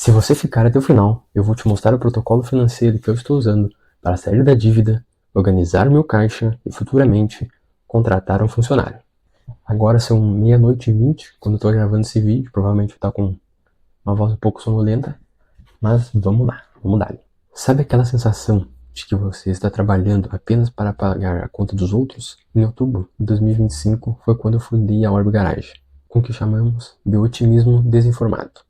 Se você ficar até o final, eu vou te mostrar o protocolo financeiro que eu estou usando para sair da dívida, organizar meu caixa e futuramente contratar um funcionário. Agora são meia-noite e 20 quando eu estou gravando esse vídeo, provavelmente está com uma voz um pouco sonolenta, mas vamos lá, vamos dar. Sabe aquela sensação de que você está trabalhando apenas para pagar a conta dos outros? Em outubro de 2025 foi quando eu fundei a Orb Garage, com o que chamamos de otimismo desinformado.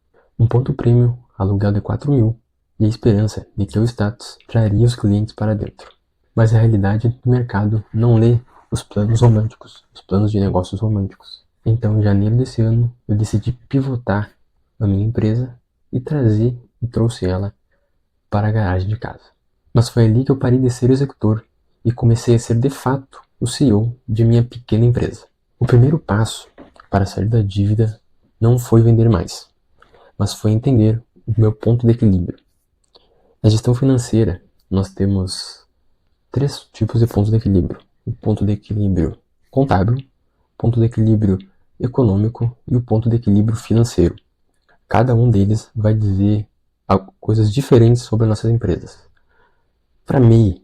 Um ponto premium, aluguel de 4.000 e a esperança de que o status traria os clientes para dentro. Mas a realidade do mercado não lê os planos românticos, os planos de negócios românticos. Então, em janeiro desse ano, eu decidi pivotar a minha empresa e trouxe ela para a garagem de casa. Mas foi ali que eu parei de ser executor e comecei a ser de fato o CEO de minha pequena empresa. O primeiro passo para sair da dívida não foi vender mais, mas foi entender o meu ponto de equilíbrio. Na gestão financeira, nós temos 3 tipos de pontos de equilíbrio. O ponto de equilíbrio contábil, o ponto de equilíbrio econômico e o ponto de equilíbrio financeiro. Cada um deles vai dizer coisas diferentes sobre as nossas empresas. Para MEI,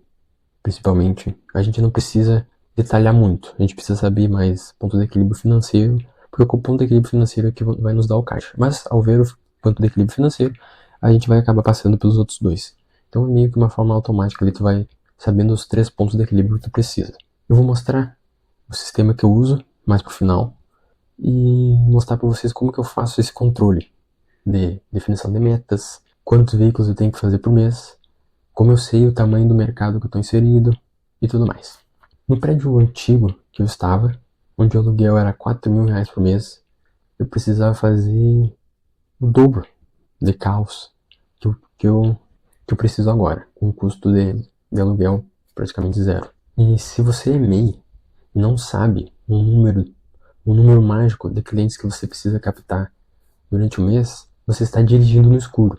principalmente, a gente não precisa detalhar muito. A gente precisa saber mais ponto de equilíbrio financeiro, porque o ponto de equilíbrio financeiro é que vai nos dar o caixa. Mas, ao ver o ponto de equilíbrio financeiro, a gente vai acabar passando pelos outros dois. Então, é meio que uma forma automática ali, tu vai sabendo os 3 pontos de equilíbrio que tu precisa. Eu vou mostrar o sistema que eu uso mais pro final e mostrar para vocês como que eu faço esse controle de definição de metas, quantos veículos eu tenho que fazer por mês, como eu sei o tamanho do mercado que eu estou inserido e tudo mais. No prédio antigo que eu estava, onde o aluguel era R$ 4.000 por mês, eu precisava fazer o dobro de caos que eu preciso agora, com um custo de aluguel praticamente zero. E se você é MEI e não sabe um número mágico de clientes que você precisa captar durante o mês, você está dirigindo no escuro.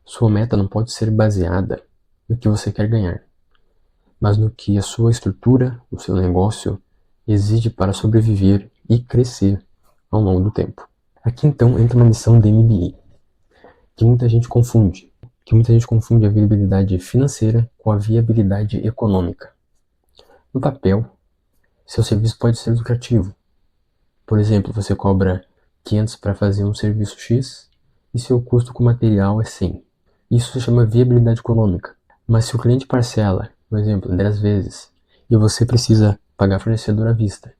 Sua meta não pode ser baseada no que você quer ganhar, mas no que a sua estrutura, o seu negócio, exige para sobreviver e crescer ao longo do tempo. Aqui então entra uma missão de MBA, que muita gente confunde a viabilidade financeira com a viabilidade econômica. No papel, seu serviço pode ser lucrativo. Por exemplo, você cobra 500 para fazer um serviço X e seu custo com material é 100. Isso se chama viabilidade econômica. Mas se o cliente parcela, por exemplo, 10 vezes e você precisa pagar fornecedor à vista,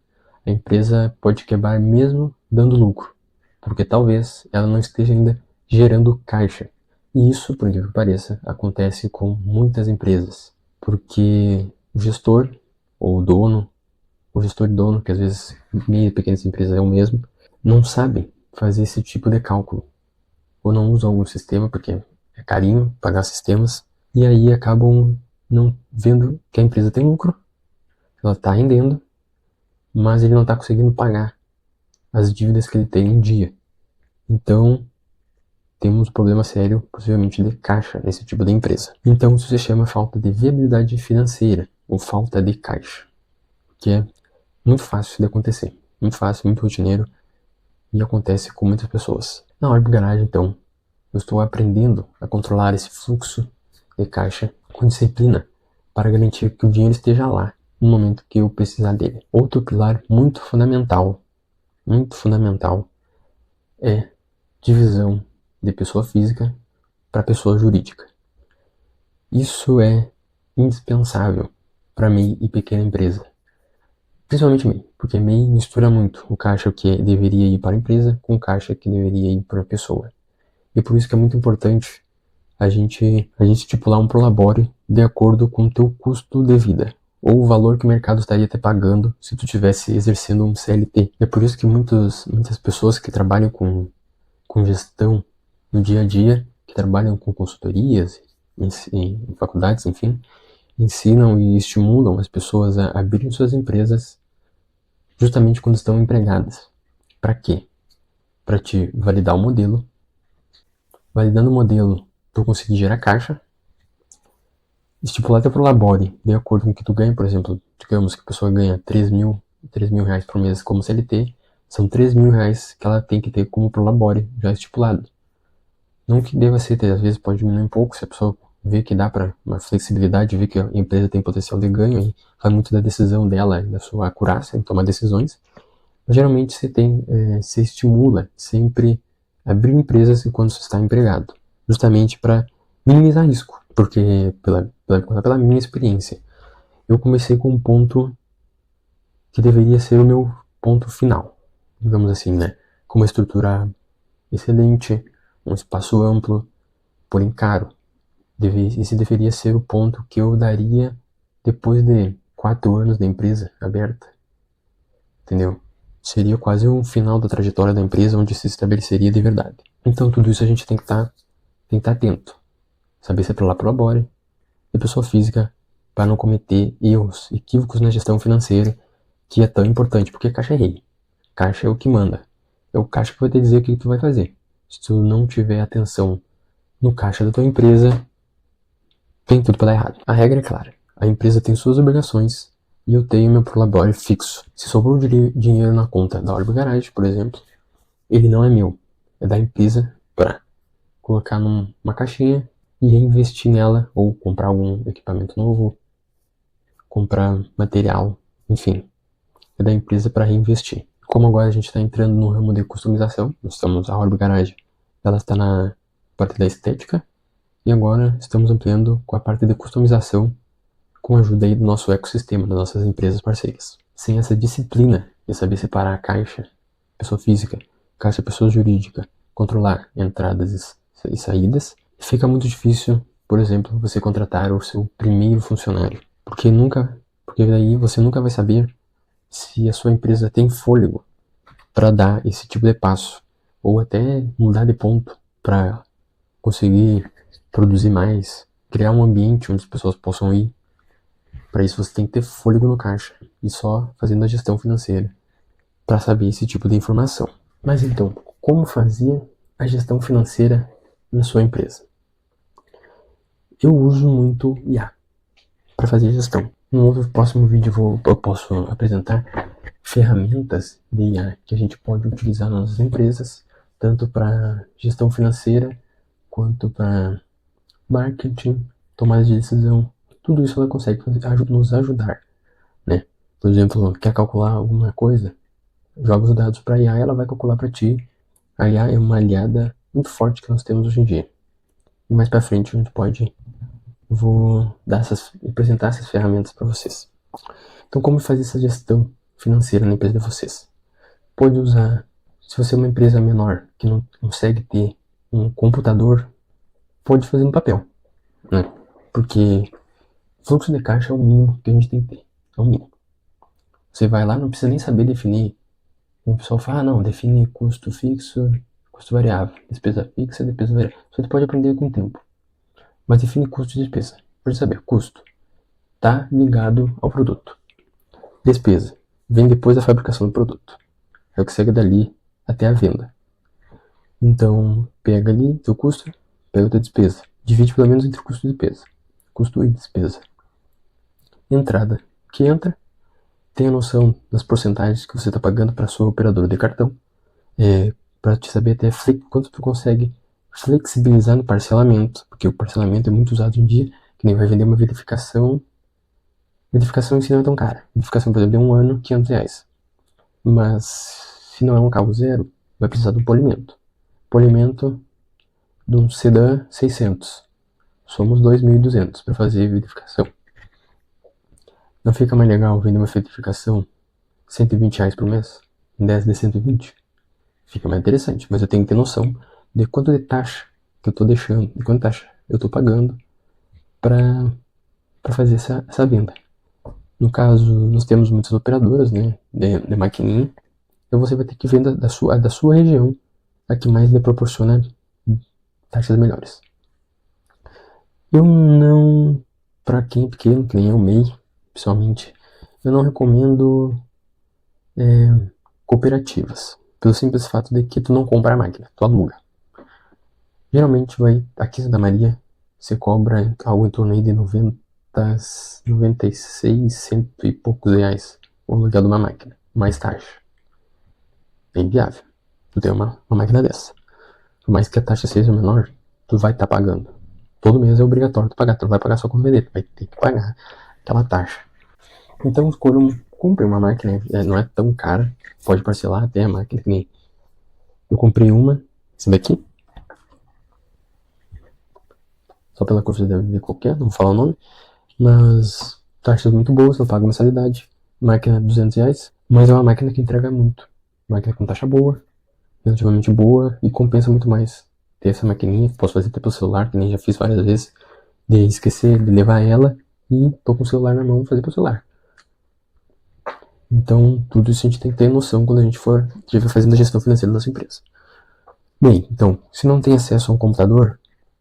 a empresa pode quebrar mesmo dando lucro, porque talvez ela não esteja ainda gerando caixa. E isso, por incrível que pareça, acontece com muitas empresas, porque o gestor ou o gestor e dono, que às vezes meio e pequenas empresas é o mesmo, não sabe fazer esse tipo de cálculo, ou não usam algum sistema, porque é carinho pagar sistemas, e aí acabam não vendo que a empresa tem lucro, ela está rendendo, mas ele não está conseguindo pagar as dívidas que ele tem em dia. Então, temos um problema sério, possivelmente de caixa, nesse tipo de empresa. Então, isso se chama falta de viabilidade financeira, ou falta de caixa, que é muito fácil de acontecer, muito fácil, muito rotineiro, e acontece com muitas pessoas. Na Orb Garage, então, eu estou aprendendo a controlar esse fluxo de caixa com disciplina para garantir que o dinheiro esteja lá no momento que eu precisar dele. Outro pilar muito fundamental é divisão de pessoa física para pessoa jurídica. Isso é indispensável para MEI e pequena empresa. Principalmente MEI, porque MEI mistura muito o caixa que deveria ir para a empresa com o caixa que deveria ir para a pessoa. E por isso que é muito importante a gente estipular um prolabore de acordo com o teu custo de vida, ou o valor que o mercado estaria te pagando se tu estivesse exercendo um CLT. É por isso que muitas pessoas que trabalham com gestão no dia a dia, que trabalham com consultorias, em faculdades, enfim, ensinam e estimulam as pessoas a abrirem suas empresas justamente quando estão empregadas. Para quê? Para te validar o modelo. Validando o modelo, tu conseguir gerar caixa, estipular teu prolabore de acordo com o que tu ganha. Por exemplo, digamos que a pessoa ganha 3.000 reais por mês como CLT, são 3.000 reais que ela tem que ter como prolabore já estipulado. Não que deva ser, às vezes pode diminuir um pouco, se a pessoa vê que dá para uma flexibilidade, vê que a empresa tem potencial de ganho, e vai muito da decisão dela, da sua acurácia em tomar decisões. Mas geralmente você estimula sempre abrir empresas enquanto você está empregado, justamente para minimizar risco, porque pela minha experiência, eu comecei com um ponto que deveria ser o meu ponto final, digamos assim, né? Com uma estrutura excelente, um espaço amplo, porém caro. Esse deveria ser o ponto que eu daria depois de 4 anos da empresa aberta, entendeu? Seria quase o final da trajetória da empresa onde se estabeleceria de verdade. Então tudo isso a gente tem que estar atento, saber se é pro labore e pessoa física para não cometer erros, equívocos na gestão financeira, que é tão importante, porque caixa é rei. Caixa é o que manda. É o caixa que vai te dizer o que tu vai fazer. Se tu não tiver atenção no caixa da tua empresa, tem tudo para dar errado. A regra é clara. A empresa tem suas obrigações e eu tenho meu prolabore fixo. Se sobrou dinheiro na conta da Orbe Garage, por exemplo, ele não é meu. É da empresa para colocar numa caixinha e reinvestir nela, ou comprar algum equipamento novo, comprar material, enfim. É da empresa para reinvestir. Como agora a gente está entrando no ramo de customização, nós estamos a Orbe Garage, ela está na parte da estética, e agora estamos ampliando com a parte de customização, com a ajuda aí do nosso ecossistema, das nossas empresas parceiras. Sem essa disciplina de saber separar a caixa, pessoa física, caixa pessoa jurídica, controlar entradas e saídas, fica muito difícil, por exemplo, você contratar o seu primeiro funcionário, porque daí você nunca vai saber se a sua empresa tem fôlego para dar esse tipo de passo, ou até mudar de ponto para conseguir produzir mais, criar um ambiente onde as pessoas possam ir. Para isso você tem que ter fôlego no caixa e só fazendo a gestão financeira para saber esse tipo de informação. Mas então, como fazer a gestão financeira na sua empresa? Eu uso muito IA para fazer a gestão. No próximo vídeo eu posso apresentar ferramentas de IA que a gente pode utilizar nas nossas empresas, tanto para gestão financeira quanto para marketing, tomada de decisão. Tudo isso ela consegue nos ajudar, né? Por exemplo, quer calcular alguma coisa, joga os dados para a IA e ela vai calcular para ti. A IA é uma aliada muito forte que nós temos hoje em dia. E mais para frente vou apresentar essas ferramentas para vocês. Então, como fazer essa gestão financeira na empresa de vocês? Pode usar, se você é uma empresa menor que não consegue ter um computador, pode fazer no papel, né? Porque fluxo de caixa é o mínimo que a gente tem que ter. É o mínimo. Você vai lá, não precisa nem saber definir. O pessoal fala, não, define custo fixo, custo variável, despesa fixa, despesa variável. Você pode aprender com o tempo. Mas define custo de despesa. Pode saber, custo está ligado ao produto. Despesa vem depois da fabricação do produto. É o que segue dali até a venda. Então, pega ali teu custo, pega a tua despesa. Divide pelo menos entre custo e despesa. Custo e despesa. Entrada que entra, tem a noção das porcentagens que você está pagando para sua operadora de cartão, para te saber até quanto tu consegue flexibilizar no parcelamento, porque o parcelamento é muito usado hoje em dia, que nem vai vender uma verificação. Verificação em si não é tão cara. Verificação, por exemplo, de 1 ano, R$500. Mas se não é um carro zero, vai precisar do polimento. Polimento de um sedã 600. Somos 2.200 para fazer verificação. Não fica mais legal vender uma verificação R$120 por mês? Em 10 de 120? Fica mais interessante, mas eu tenho que ter noção de quanto de taxa que eu estou deixando, de quanto taxa eu estou pagando para fazer essa venda. No caso, nós temos muitas operadoras, né, de maquininha, então você vai ter que vender da sua região a que mais lhe proporciona taxas melhores. Eu não, para quem é pequeno, que nem eu, MEI, pessoalmente, eu não recomendo cooperativas, pelo simples fato de que tu não compra a máquina, tu aluga. Geralmente aqui em Santa Maria, você cobra algo em torno aí de 96, cento e poucos reais o aluguel de uma máquina, mais taxa. É inviável tu ter uma máquina dessa. Por mais que a taxa seja menor, tu vai estar pagando. Todo mês é obrigatório tu pagar, tu não vai pagar só quando vender, tu vai ter que pagar aquela taxa. Então compre uma máquina, não é tão cara, pode parcelar até a máquina, que nem eu comprei uma, essa daqui, só pela curiosidade de ver qualquer, não vou falar o nome, mas taxas muito boas, não paga mensalidade, máquina R$200, mas é uma máquina que entrega muito, máquina com taxa boa, relativamente boa e compensa muito mais ter essa maquininha, posso fazer até pelo celular, que nem já fiz várias vezes, de esquecer de levar ela e tô com o celular na mão fazer pelo celular. Então, tudo isso a gente tem que ter noção quando a gente estiver fazendo a gestão financeira da nossa empresa. Bem, então, se não tem acesso a um computador,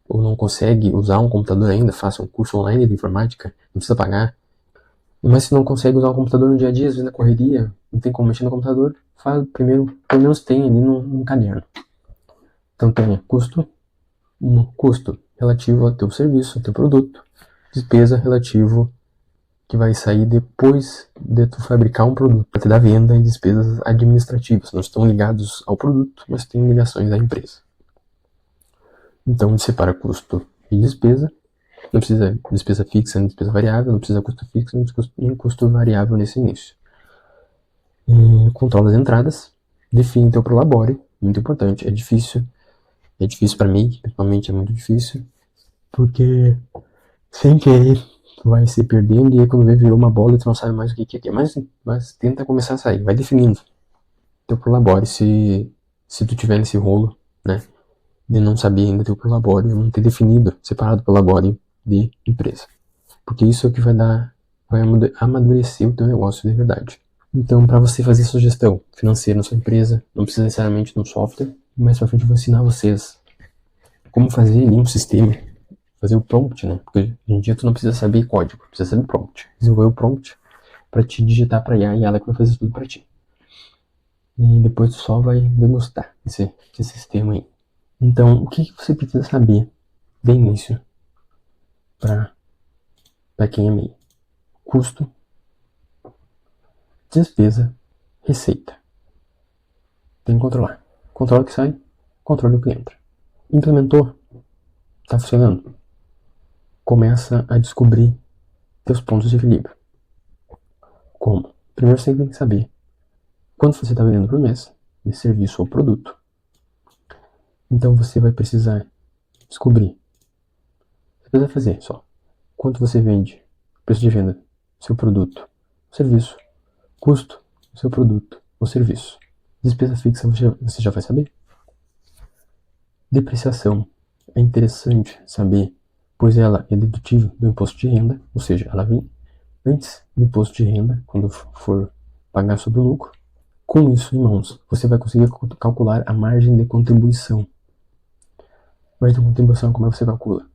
ou não consegue usar um computador ainda, faça um curso online de informática, não precisa pagar. Mas se não consegue usar um computador no dia a dia, às vezes na correria, não tem como mexer no computador, primeiro, pelo menos tenha ali num caderno. Então tenha custo relativo ao teu serviço, ao teu produto, despesa relativo que vai sair depois de tu fabricar um produto, para te dar venda e despesas administrativas. Não estão ligados ao produto, mas têm ligações à empresa. Então separa custo e despesa. Não precisa despesa fixa nem despesa variável, não precisa custo fixo nem custo variável nesse início. Controla as entradas, define teu prolabore, muito importante, é difícil para mim, principalmente é muito difícil, porque sem querer tu vai se perdendo e aí quando vê virou uma bola e tu não sabe mais o que é, mas tenta começar a sair, vai definindo teu prolabore se tu tiver nesse rolo, né, de não saber ainda teu prolabore, não ter definido, separado prolabore de empresa, porque isso é o que vai amadurecer o teu negócio de verdade. Então, para você fazer sua gestão financeira na sua empresa, não precisa necessariamente de um software, mais pra frente eu vou ensinar vocês como fazer ali um sistema, fazer o prompt, né? Porque hoje em dia tu não precisa saber código, precisa saber prompt. Desenvolver o prompt para te digitar para IA e ela que vai fazer tudo para ti. E depois tu só vai degustar esse sistema aí. Então, o que você precisa saber de início para quem é MEI? Custo, despesa, receita. Tem que controlar. Controla o que sai, controla o que entra. Implementou, tá funcionando. Começa a descobrir teus pontos de equilíbrio. Como? Primeiro você tem que saber quanto você está vendendo por mês de serviço ou produto. Então você vai precisar descobrir. Você precisa fazer só quanto você vende, preço de venda, seu produto, serviço, custo, seu produto ou serviço. Despesa fixa você já vai saber. Depreciação é interessante saber, pois ela é dedutível do imposto de renda, ou seja, ela vem antes do imposto de renda, quando for pagar sobre o lucro. Com isso em mãos, você vai conseguir calcular a margem de contribuição. Margem de contribuição, como é que você calcula?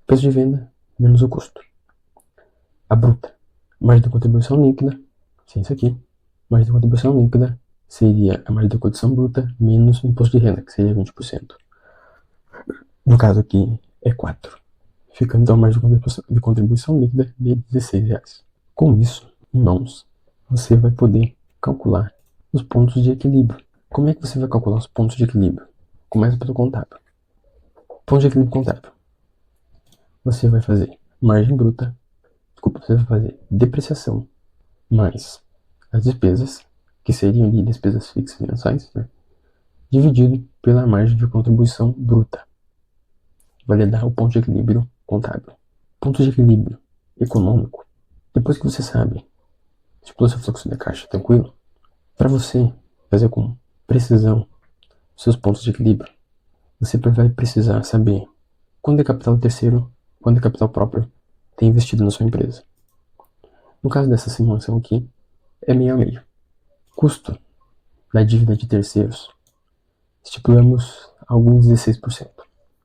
Preço de venda menos o custo. A bruta. Margem de contribuição líquida, sem isso aqui. Margem de contribuição líquida seria a margem de contribuição bruta menos o imposto de renda, que seria 20%. No caso aqui é 4. Fica então a margem de contribuição líquida de R$16. Com isso em mãos, você vai poder calcular os pontos de equilíbrio. Como é que você vai calcular os pontos de equilíbrio? Começa pelo contábil. Ponto de equilíbrio contábil. Você vai fazer margem bruta, você vai fazer depreciação, mais as despesas, que seriam ali despesas fixas mensais, né? Dividido pela margem de contribuição bruta. Vai lhe dar o ponto de equilíbrio contábil. Ponto de equilíbrio econômico. Depois que você sabe, estipula seu fluxo de caixa tranquilo, para você fazer com precisão seus pontos de equilíbrio, você vai precisar saber quanto é capital terceiro, quanto é capital próprio tem investido na sua empresa. No caso dessa simulação aqui, é meio a meio. Custo da dívida de terceiros, estipulamos algo em 16%,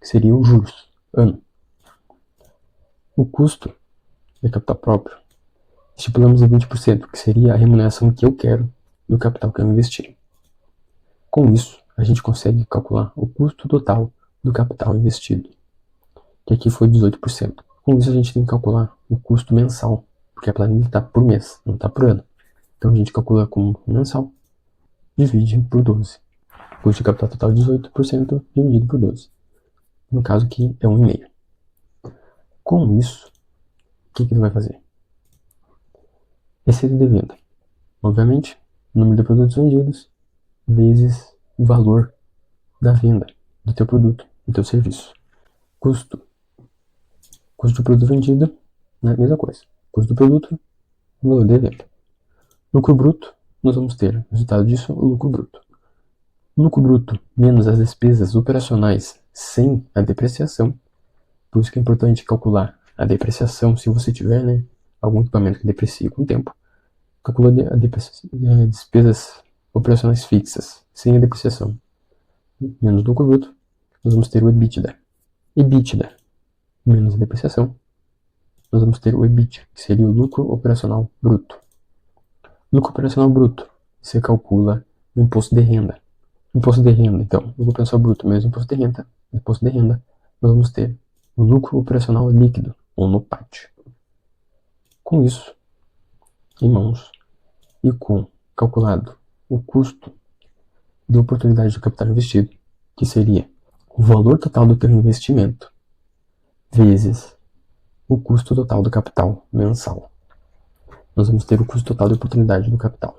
que seriam os juros, ano. O custo de capital próprio, estipulamos em 20%, que seria a remuneração que eu quero do capital que eu investi. Com isso, a gente consegue calcular o custo total do capital investido, que aqui foi 18%. Com isso, a gente tem que calcular o custo mensal, porque a planilha está por mês, não está por ano. Então, a gente calcula como mensal, divide por 12. Custo de capital total 18% dividido por 12. no caso aqui é 1,5. Com isso, o que ele vai fazer? Receita de venda. Obviamente, o número de produtos vendidos vezes o valor da venda do teu produto, do teu serviço. Custo. Custo do produto vendido, né? Mesma coisa. Custo do produto, valor de venda. Lucro bruto, nós vamos ter, resultado disso, o lucro bruto. Lucro bruto menos as despesas operacionais sem a depreciação. Por isso que é importante calcular a depreciação, se você tiver, né, algum equipamento que deprecia com o tempo. Calcula a despesas operacionais fixas, sem a depreciação. Menos lucro bruto, nós vamos ter o EBITDA. EBITDA menos a depreciação, nós vamos ter o EBIT, que seria o lucro operacional bruto. Lucro operacional bruto, você calcula o imposto de renda. Imposto de renda, então, lucro operacional bruto menos imposto de renda, nós vamos ter o lucro operacional líquido, ou NOPAT. Com isso em mãos e com calculado o custo de oportunidade de capital investido, que seria o valor total do teu investimento vezes o custo total do capital mensal. Nós vamos ter o custo total de oportunidade do capital.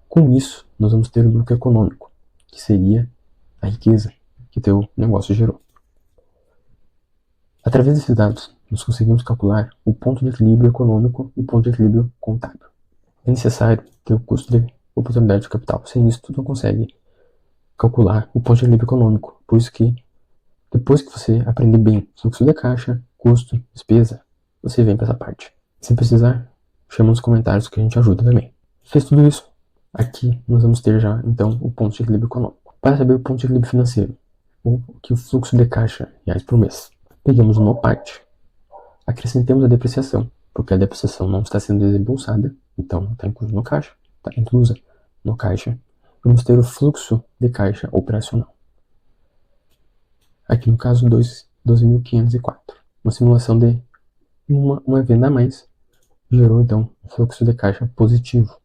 Com isso, nós vamos ter o lucro econômico, que seria a riqueza que teu negócio gerou. Através desses dados, nós conseguimos calcular o ponto de equilíbrio econômico e o ponto de equilíbrio contábil. É necessário ter o custo de oportunidade de capital. Sem isso, tu não consegue calcular o ponto de equilíbrio econômico. Por isso que, depois que você aprender bem fluxo de caixa, custo, despesa, você vem para essa parte. Se precisar, chama nos comentários que a gente ajuda também. Fez tudo isso? Aqui nós vamos ter já, então, o ponto de equilíbrio econômico. Para saber o ponto de equilíbrio financeiro, ou que o fluxo de caixa reais por mês, pegamos o NOPAT, acrescentemos a depreciação, porque a depreciação não está sendo desembolsada, então está incluso no caixa, está inclusa no caixa. Vamos ter o fluxo de caixa operacional. Aqui no caso, 12.504. Uma simulação de uma venda a mais gerou então um fluxo de caixa positivo.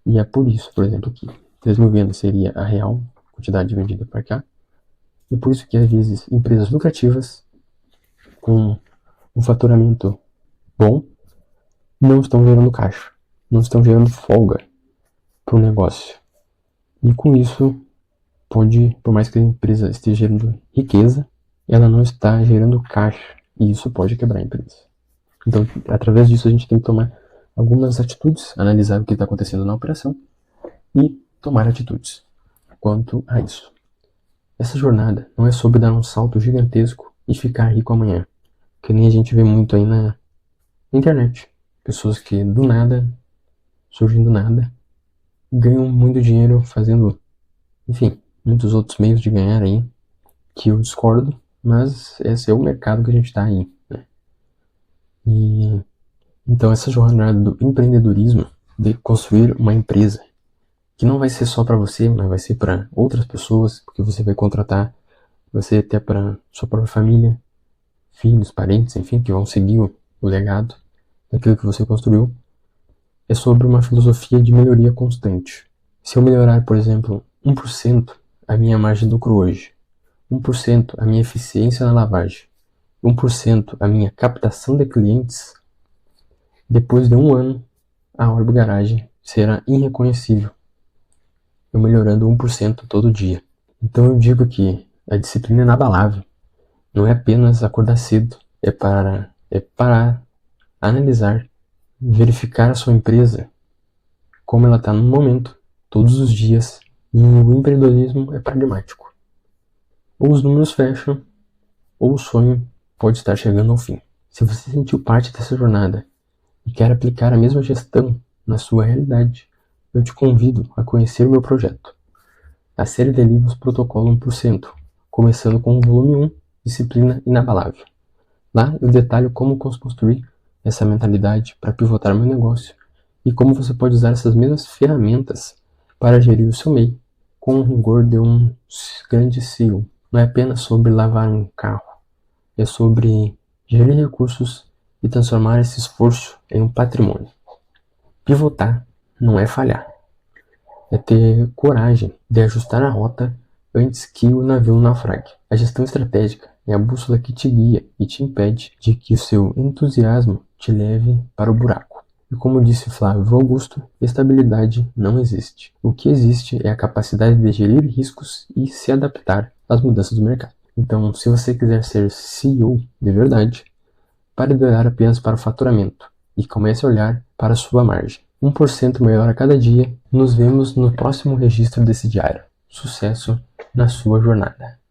E é por isso, por exemplo, que 3.000 vendas seria a real quantidade vendida para cá. E por isso que às vezes empresas lucrativas com um faturamento bom não estão gerando caixa, não estão gerando folga para o negócio. E com isso, pode, por mais que a empresa esteja gerando riqueza, ela não está gerando caixa. E isso pode quebrar a empresa. Então, através disso, a gente tem que tomar algumas atitudes, analisar o que está acontecendo na operação e tomar atitudes quanto a isso. Essa jornada não é sobre dar um salto gigantesco e ficar rico amanhã, que nem a gente vê muito aí na internet. Pessoas que do nada, surgindo do nada, ganham muito dinheiro fazendo, enfim, muitos outros meios de ganhar aí, que eu discordo, mas esse é o mercado que a gente está aí, né? E então essa jornada do empreendedorismo, de construir uma empresa, que não vai ser só para você, mas vai ser para outras pessoas, porque você vai contratar, você até para sua própria família, filhos, parentes, enfim, que vão seguir o legado daquilo que você construiu. É sobre uma filosofia de melhoria constante. Se eu melhorar, por exemplo, 1% a minha margem de lucro hoje, 1% a minha eficiência na lavagem, 1% a minha captação de clientes, depois de um ano, a Orbo Garage será irreconhecível. Eu melhorando 1% todo dia. Então eu digo que a disciplina é inabalável. Não é apenas acordar cedo, é parar, analisar, verificar a sua empresa, como ela está no momento, todos os dias. E o empreendedorismo é pragmático. Ou os números fecham, ou o sonho pode estar chegando ao fim. Se você sentiu parte dessa jornada e quer aplicar a mesma gestão na sua realidade, eu te convido a conhecer o meu projeto, a série de livros Protocolo 1%, começando com o volume 1, Disciplina Inabalável. Lá eu detalho como construir essa mentalidade para pivotar meu negócio e como você pode usar essas mesmas ferramentas para gerir o seu MEI com o rigor de um grande CEO. Não é apenas sobre lavar um carro, é sobre gerir recursos e transformar esse esforço em um patrimônio. Pivotar não é falhar, é ter coragem de ajustar a rota antes que o navio naufrague. A gestão estratégica é a bússola que te guia e te impede de que o seu entusiasmo te leve para o buraco. E como disse Flávio Augusto, estabilidade não existe. O que existe é a capacidade de gerir riscos e se adaptar às mudanças do mercado. Então, se você quiser ser CEO de verdade, pare de olhar apenas para o faturamento e comece a olhar para a sua margem. 1% melhor a cada dia. Nos vemos no próximo registro desse diário. Sucesso na sua jornada.